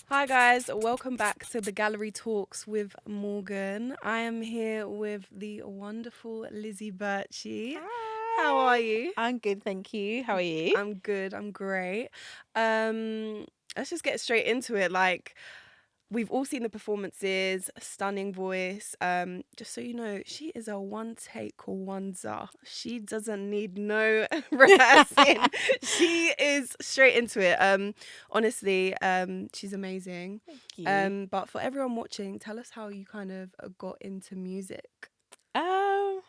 Hi guys, welcome back to the Gallery Talks with Morgan. I am here with the wonderful Lizzie Berchie. How are Hi. you? I'm good, thank you. How are you? I'm good, I'm great. Um, let's just get straight into it. We've all seen the performances, stunning voice. Just so you know, she is a one take wonder. She doesn't need no rehearsing. She is straight into it. Honestly, she's amazing. Thank you. But for everyone watching, tell us how you kind of got into music. Um,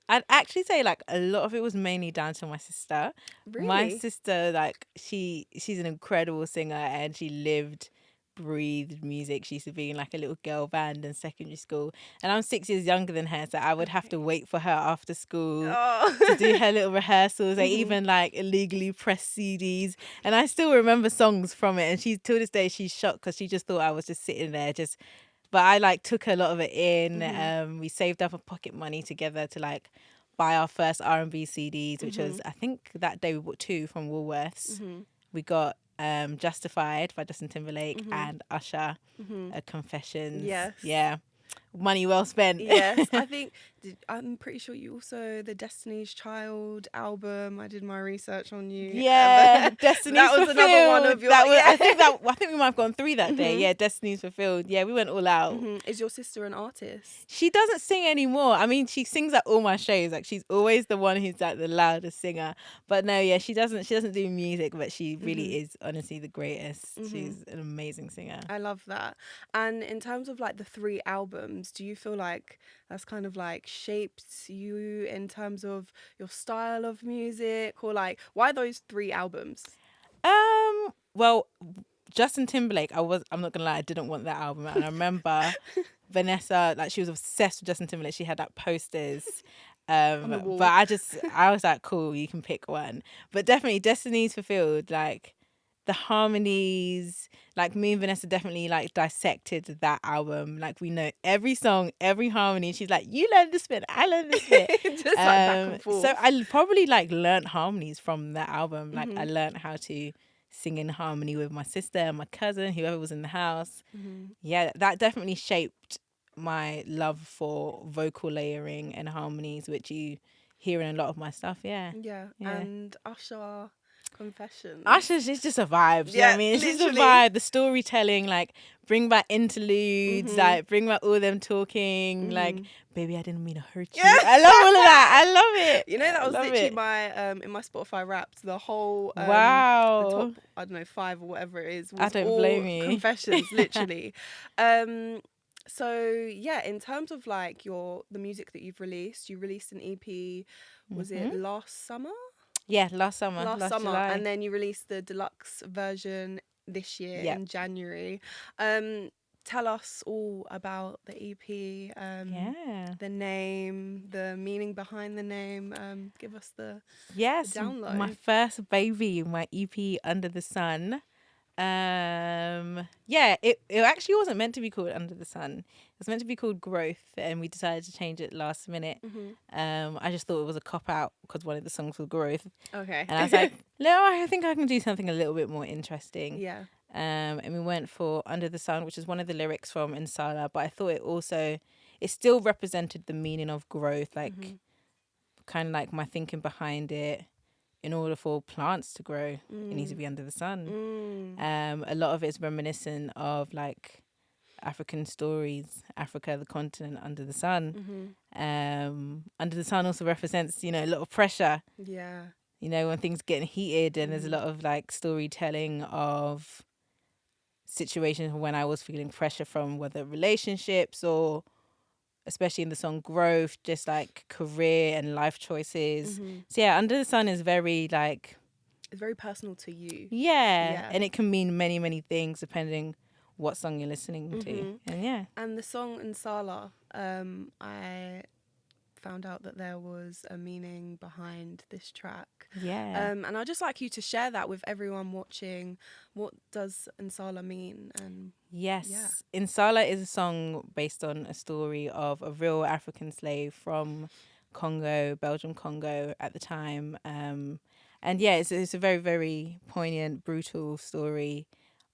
I'd actually say like a lot of it was mainly down to my sister. My Really? sister, like she's an incredible singer and she lived, breathed music. She used to be in like a little girl band in secondary school. And I'm 6 years younger than her, so I would have to Okay. wait for her after school to do Oh. her little rehearsals. I Mhm. even like illegally pressed CDs, and I still remember songs from it. And she's till this day she's shocked because she just thought I was just sitting there just. But I like took a lot of it in. Mhm. We saved up a pocket money together to like buy our first R&B CDs, which was Mhm. I think that day we bought two from Woolworths. Mhm. We got Justified by Justin Timberlake Mhm. and Usher, Mhm. Confessions. Yes. Yeah, money well spent. Yes, I think I'm pretty sure you also the Destiny's Child album. I did my research on you. Yeah, That Destinies was another one Fulfilled. of your That was yeah. I think we might have gone three that day. Mhm. Yeah, Destinies Fulfilled. Yeah, we went all out. Mhm. Is your sister an artist? She doesn't sing anymore. I mean, she sings at all my shows. Like she's always the one who's like the loudest singer. But no, yeah, she doesn't do music, but she Mhm. really is honestly the greatest. Mhm. She's an amazing singer. I love that. And in terms of like the three albums, do you feel like that's kind of like shaped you in terms of your style of music, or like why those three albums? Well, Justin Timberlake, I'm not gonna lie, I didn't want that album. And I remember Vanessa, like she was obsessed with Justin Timberlake. She had like posters. On the But wall. I was like, cool, you can pick one. But definitely Destiny's Fulfilled, like the harmonies, like me and Vanessa definitely like dissected that album. Like we know every song, every harmony. She's like, you learn this bit, I learn this bit. Just like back and So forth. I probably like learned harmonies from that album. Like I Mhm. learned how to sing in harmony with my sister and my cousin, whoever was in the house. Mhm. Yeah, that definitely shaped my love for vocal layering and harmonies, which you hear in a lot of my stuff. Yeah, Yeah, yeah. and Usher Confessions. Usher's is just a vibe. Do you know what I Yeah, mean? It's just a literally. vibe. The storytelling, like bring back interludes, Mhm. like bring back all them talking, like Mhm. baby, I didn't mean to hurt Yeah. you. I love all of that. I love it. You know that I was love literally it. my in my Spotify Wrapped. The whole the top Wow. I don't know 5 or whatever it is I was don't blame all you. confessions, literally. Um. So yeah, in terms of like the music that you've released, you released an EP. Was it hmm last summer? Yeah, last summer, Last last summer, July. and then you released the deluxe version this year Yep. in January. Um, Tell us all about the EP, Yeah. the name, the meaning behind the name. Give us the Yes, my download. first baby, my EP Under the Sun. Yeah, it actually wasn't meant to be called Under the Sun. It was meant to be called Growth, and we decided to change it last minute. Hmm. I just thought it was a cop out because one of the songs was Growth, Okay. and I was like, no, I think I can do something a little bit more interesting. Yeah. And we went for Under the Sun, which is one of the lyrics from Insala, but I thought it still represented the meaning of growth, Hmm. like kind of like my thinking behind it. In order for plants to grow, it needs to Mm. be under the sun. Mm. A lot of it's reminiscent of like African stories, Africa, the continent under the sun. Hmm. Under the sun also represents, a lot of pressure. Yeah. When things getting heated, and there's a Hmm. lot of like storytelling of situations when I was feeling pressure from whether relationships or especially in the song Growth, just like career and life choices. Hmm. So yeah, Under the Sun is very like It's very personal to you. yeah, Yeah. and it can mean many, many things depending what song you're listening to. Hmm. And yeah. And the song Nsala, I found out that there was a meaning behind this track. Yeah. And I'd just like you to share that with everyone watching. What does Nsala mean? And yeah. Yes. Insala is a song based on a story of a real African slave from Congo, Belgium Congo at the time. And yeah, it's a very, very poignant, brutal story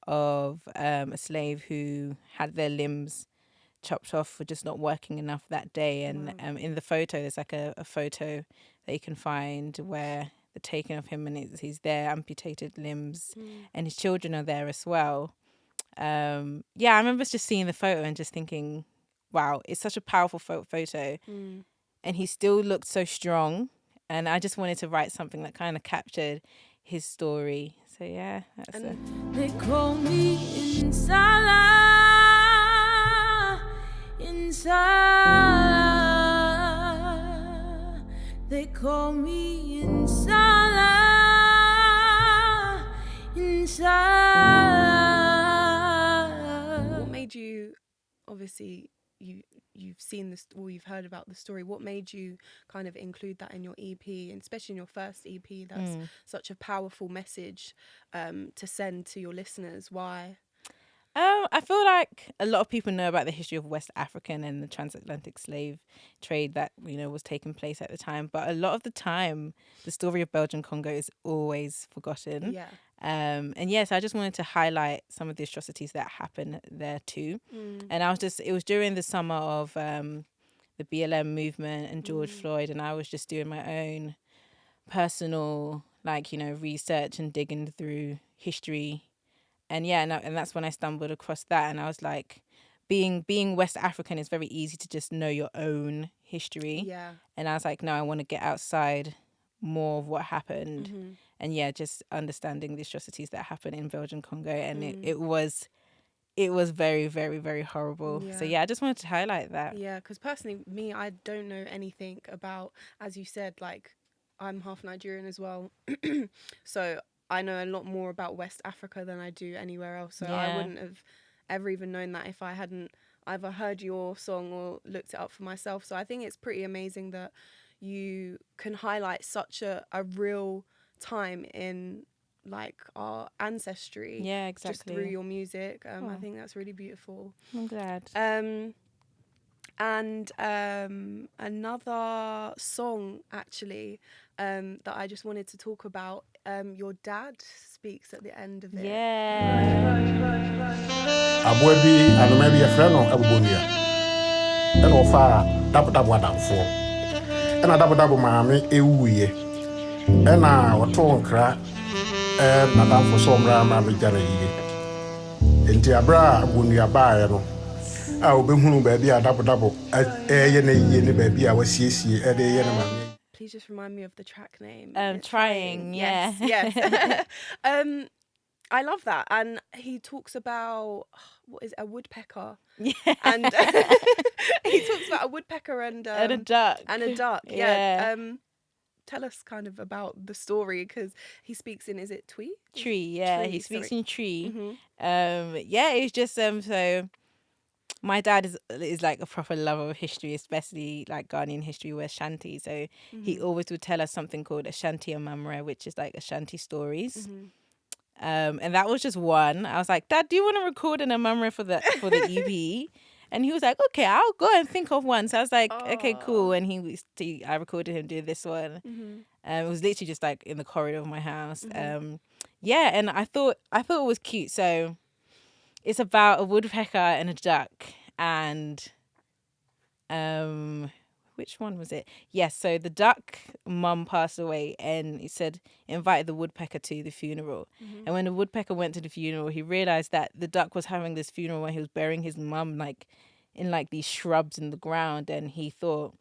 of a slave who had their limbs chopped off for just not working enough that day. And in the photo, there's like a photo that you can find where they're taking of him and he's there, amputated limbs, and his children are there as well. I remember just seeing the photo and just thinking, wow, it's such a powerful photo. And he still looked so strong. And I just wanted to write something that kind of captured his story. So yeah, that's it. They call me Insala, Insala. They call me Insala, Insala. What made you, obviously, you've seen this or you've heard about the story, what made you kind of include that in your EP, and especially in your first EP? That's such a powerful message to send to your listeners. Why? I feel like a lot of people know about the history of West African and the transatlantic slave trade that, was taking place at the time. But a lot of the time, the story of Belgian Congo is always forgotten. Yeah. So I just wanted to highlight some of the atrocities that happened there too. And it was during the summer of the BLM movement and George Floyd, and I was just doing my own personal, research and digging through history. And that's when I stumbled across that, and I was like, being West African, it's very easy to just know your own history. Yeah. And I was like, no, I want to get outside more of what happened, and just understanding the atrocities that happened in Belgian Congo, and it was very, very, very horrible. Yeah. So I just wanted to highlight that. Yeah, because personally, me, I don't know anything about, as you said, like, I'm half Nigerian as well, so I know a lot more about West Africa than I do anywhere else. So I wouldn't have ever even known that if I hadn't either heard your song or looked it up for myself. So I think it's pretty amazing that you can highlight such a real time in like our ancestry. Yeah, exactly. Just through your music. I think that's really beautiful. I'm glad. And another song actually that I just wanted to talk about, your dad speaks at the end of it. Yeah. Abwebi and maybe a friend of Abubunia. And offer double for. And a double mammy, a wee. And I torn crack and Madame for some ram, Jana. In Tiabra, Abunia Bayano. I will be home, baby, a double. Any baby, I was see at the enemy. Please just remind me of the track name. Trying, yeah. Yes. I love that. And he talks about, what is it, a woodpecker? Yeah. And he talks about a woodpecker and a duck. And a duck, yeah. Tell us kind of about the story, because he speaks in, is it Twi? Tree, yeah. Tree, he speaks sorry. in Tree. Mm-hmm. It's just, so my dad is like a proper lover of history, especially like Ghanaian history with Ashanti. So he always would tell us something called Ashanti Amamra, which is like Ashanti stories. And that was just one. I was like, Dad, do you want to record an Amamra for the EP? And he was like, okay, I'll go and think of one. So I was like, okay, cool. And I recorded him do this one. It was literally just like in the corridor of my house. And I thought it was cute. So it's about a woodpecker and a duck, and which one was it? Yes, so the duck mum passed away, and he said invited the woodpecker to the funeral. And when the woodpecker went to the funeral, he realized that the duck was having this funeral when he was burying his mum like in like these shrubs in the ground, and he thought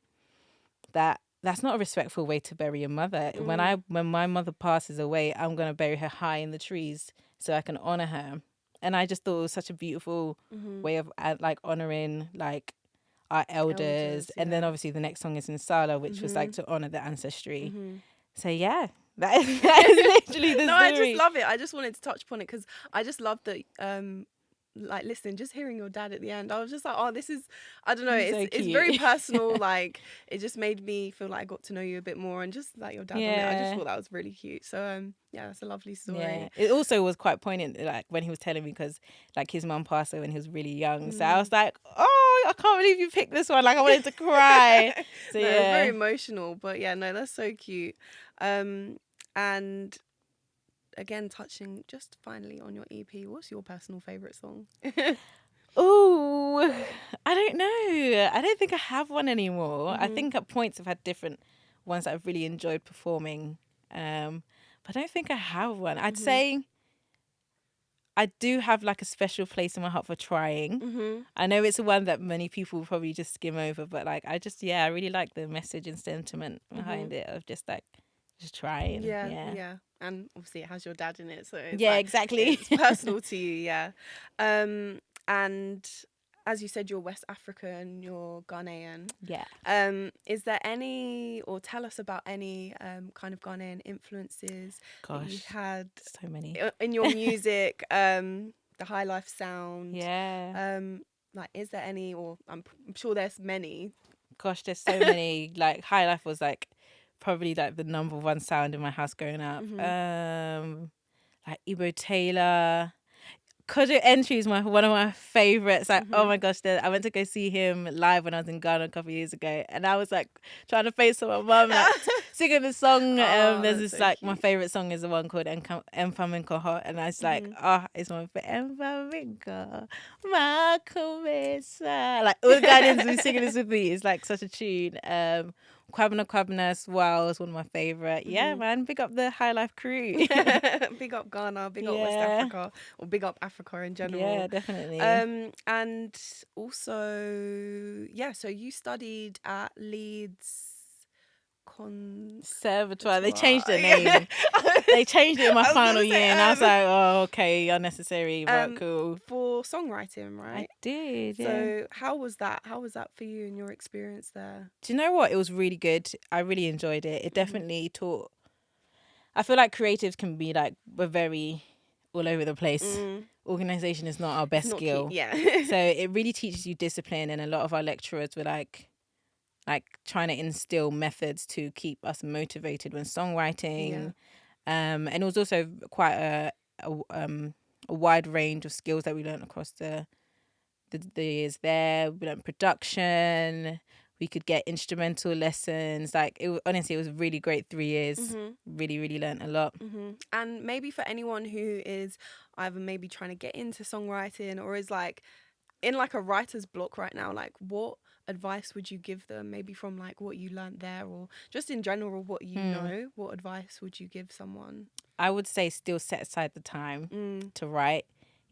that that's not a respectful way to bury your mother. When my mother passes away, I'm gonna bury her high in the trees so I can honor her. And I just thought it was such a beautiful way of like honoring like our elders. And then obviously the next song is in Sala, which was like to honor the ancestry. So yeah, that is literally the story. No, I just love it. I just wanted to touch upon it because I just love that. Like listening, just hearing your dad at the end, I was just like, oh, this is, I don't know, it's very personal. Like it just made me feel like I got to know you a bit more, and just like your dad on it, I just thought that was really cute. So it's a lovely story. Yeah. It also was quite poignant, like when he was telling me, because like his mum passed away when he was really young. So I was like, oh, I can't believe you picked this one. Like I wanted to cry. So no, it's very emotional, but yeah, no, that's so cute. And again, touching just finally on your EP, what's your personal favourite song? Oh, I don't know. I don't think I have one anymore. I think at points I've had different ones that I've really enjoyed performing. But I don't think I have one. I'd say I do have like a special place in my heart for Trying. I know it's one that many people will probably just skim over, but like I really like the message and sentiment behind it of just like just trying. Yeah. And obviously it has your dad in it, so it's exactly. it's personal to you, yeah. And as you said, you're West African, you're Ghanaian. Yeah. Is there any, or tell us about any kind of Ghanaian influences that you had so many in your music, the high life sound? Yeah. Like, is there any, or I'm sure there's many. Gosh, there's so many. Like, high life was like probably like the number one sound in my house growing up. Like Ibo Taylor. Kojo Entry is one of my favourites. Like, oh my gosh, I went to go see him live when I was in Ghana a couple of years ago, and I was like trying to FaceTime my mum, like singing the song. There's this like my favourite song is the one called Enfaminko Hot, and I was like, it's my favorite. Enfaminko, my Kumesa. Like all the Ghanaians be singing this with me. It's like such a tune. Kwabena Kwabena as well is one of my favourite. Yeah, man, big up the High Life crew. Big up Ghana, big up West Africa, or big up Africa in general. Yeah, definitely. And also, so you studied at Leeds Conservatoire. They changed the name. They changed it in my final year, and I was like, oh, okay, unnecessary, but cool. For songwriting, right? I did, yeah. So how was that? How was that for you and your experience there? Do you know what? It was really good. I really enjoyed it. It definitely taught... I feel like creatives can be like, we're very all over the place. Organisation is not our best skill. So it really teaches you discipline, and a lot of our lecturers were like trying to instill methods to keep us motivated when songwriting. And it was also quite a wide range of skills that we learned across the years there. We learned production. We could get instrumental lessons. Like, honestly, it was a really great 3 years. Really, really learned a lot. And maybe for anyone who is either maybe trying to get into songwriting or is like in like a writer's block right now, like what advice would you give them, maybe from like what you learned there, or just in general what you know? What advice would you give someone? I would say still set aside the time to write.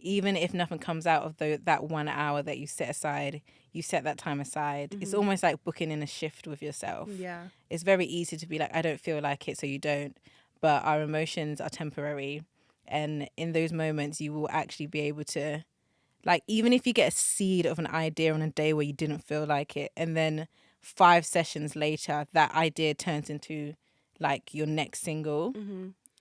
Even if nothing comes out of that 1 hour that you set aside, you set that time aside. It's almost like booking in a shift with yourself. Yeah. It's very easy to be like, I don't feel like it, so you don't. But our emotions are temporary. And in those moments, you will actually be able to, like, even if you get a seed of an idea on a day where you didn't feel like it, and then 5 sessions later, that idea turns into, like, your next single,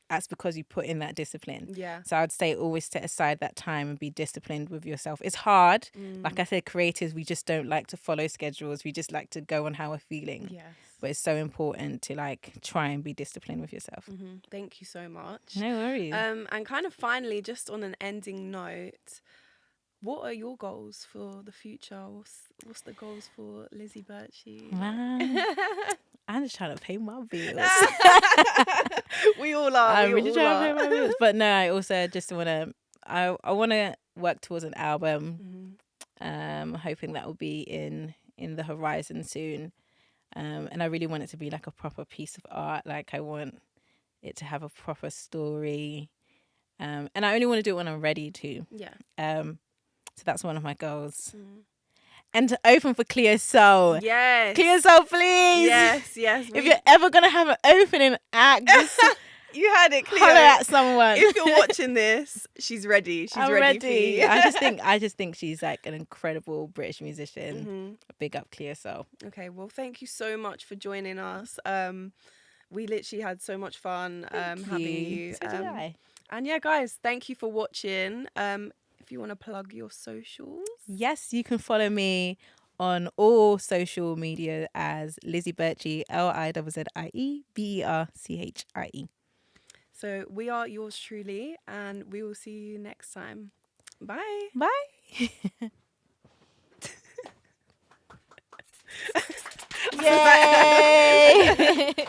that's because you put in that discipline. Yeah. So I'd say always set aside that time and be disciplined with yourself. It's hard. Like I said, creators, we just don't like to follow schedules. We just like to go on how we're feeling. Yes. But it's so important to, like, try and be disciplined with yourself. Thank you so much. No worries. And kind of finally, just on an ending note, what are your goals for the future? What's the goals for Lizzie Berchie? I'm just trying to pay my bills. We all are. I'm really trying to pay my bills. But no, I also just want to... I want to work towards an album. Hoping that will be in the horizon soon. And I really want it to be like a proper piece of art. Like, I want it to have a proper story. And I only want to do it when I'm ready to. Yeah. So that's one of my goals. And to open for Cleo Soul. Yes. Cleo Soul, please. Yes. If you're ever going to have an opening act, just you heard it, Cleo. holler at someone. If you're watching this, she's ready. She's ready for you. I just think she's like an incredible British musician. Big up Cleo Soul. Okay, well, thank you so much for joining us. We literally had so much fun having you. So did I. And yeah, guys, thank you for watching. If you want to plug your socials. Yes, you can follow me on all social media as Lizzie Berchie, LIZZIE BERCHIE. So we are yours truly, and we will see you next time. Bye. Bye. Yay!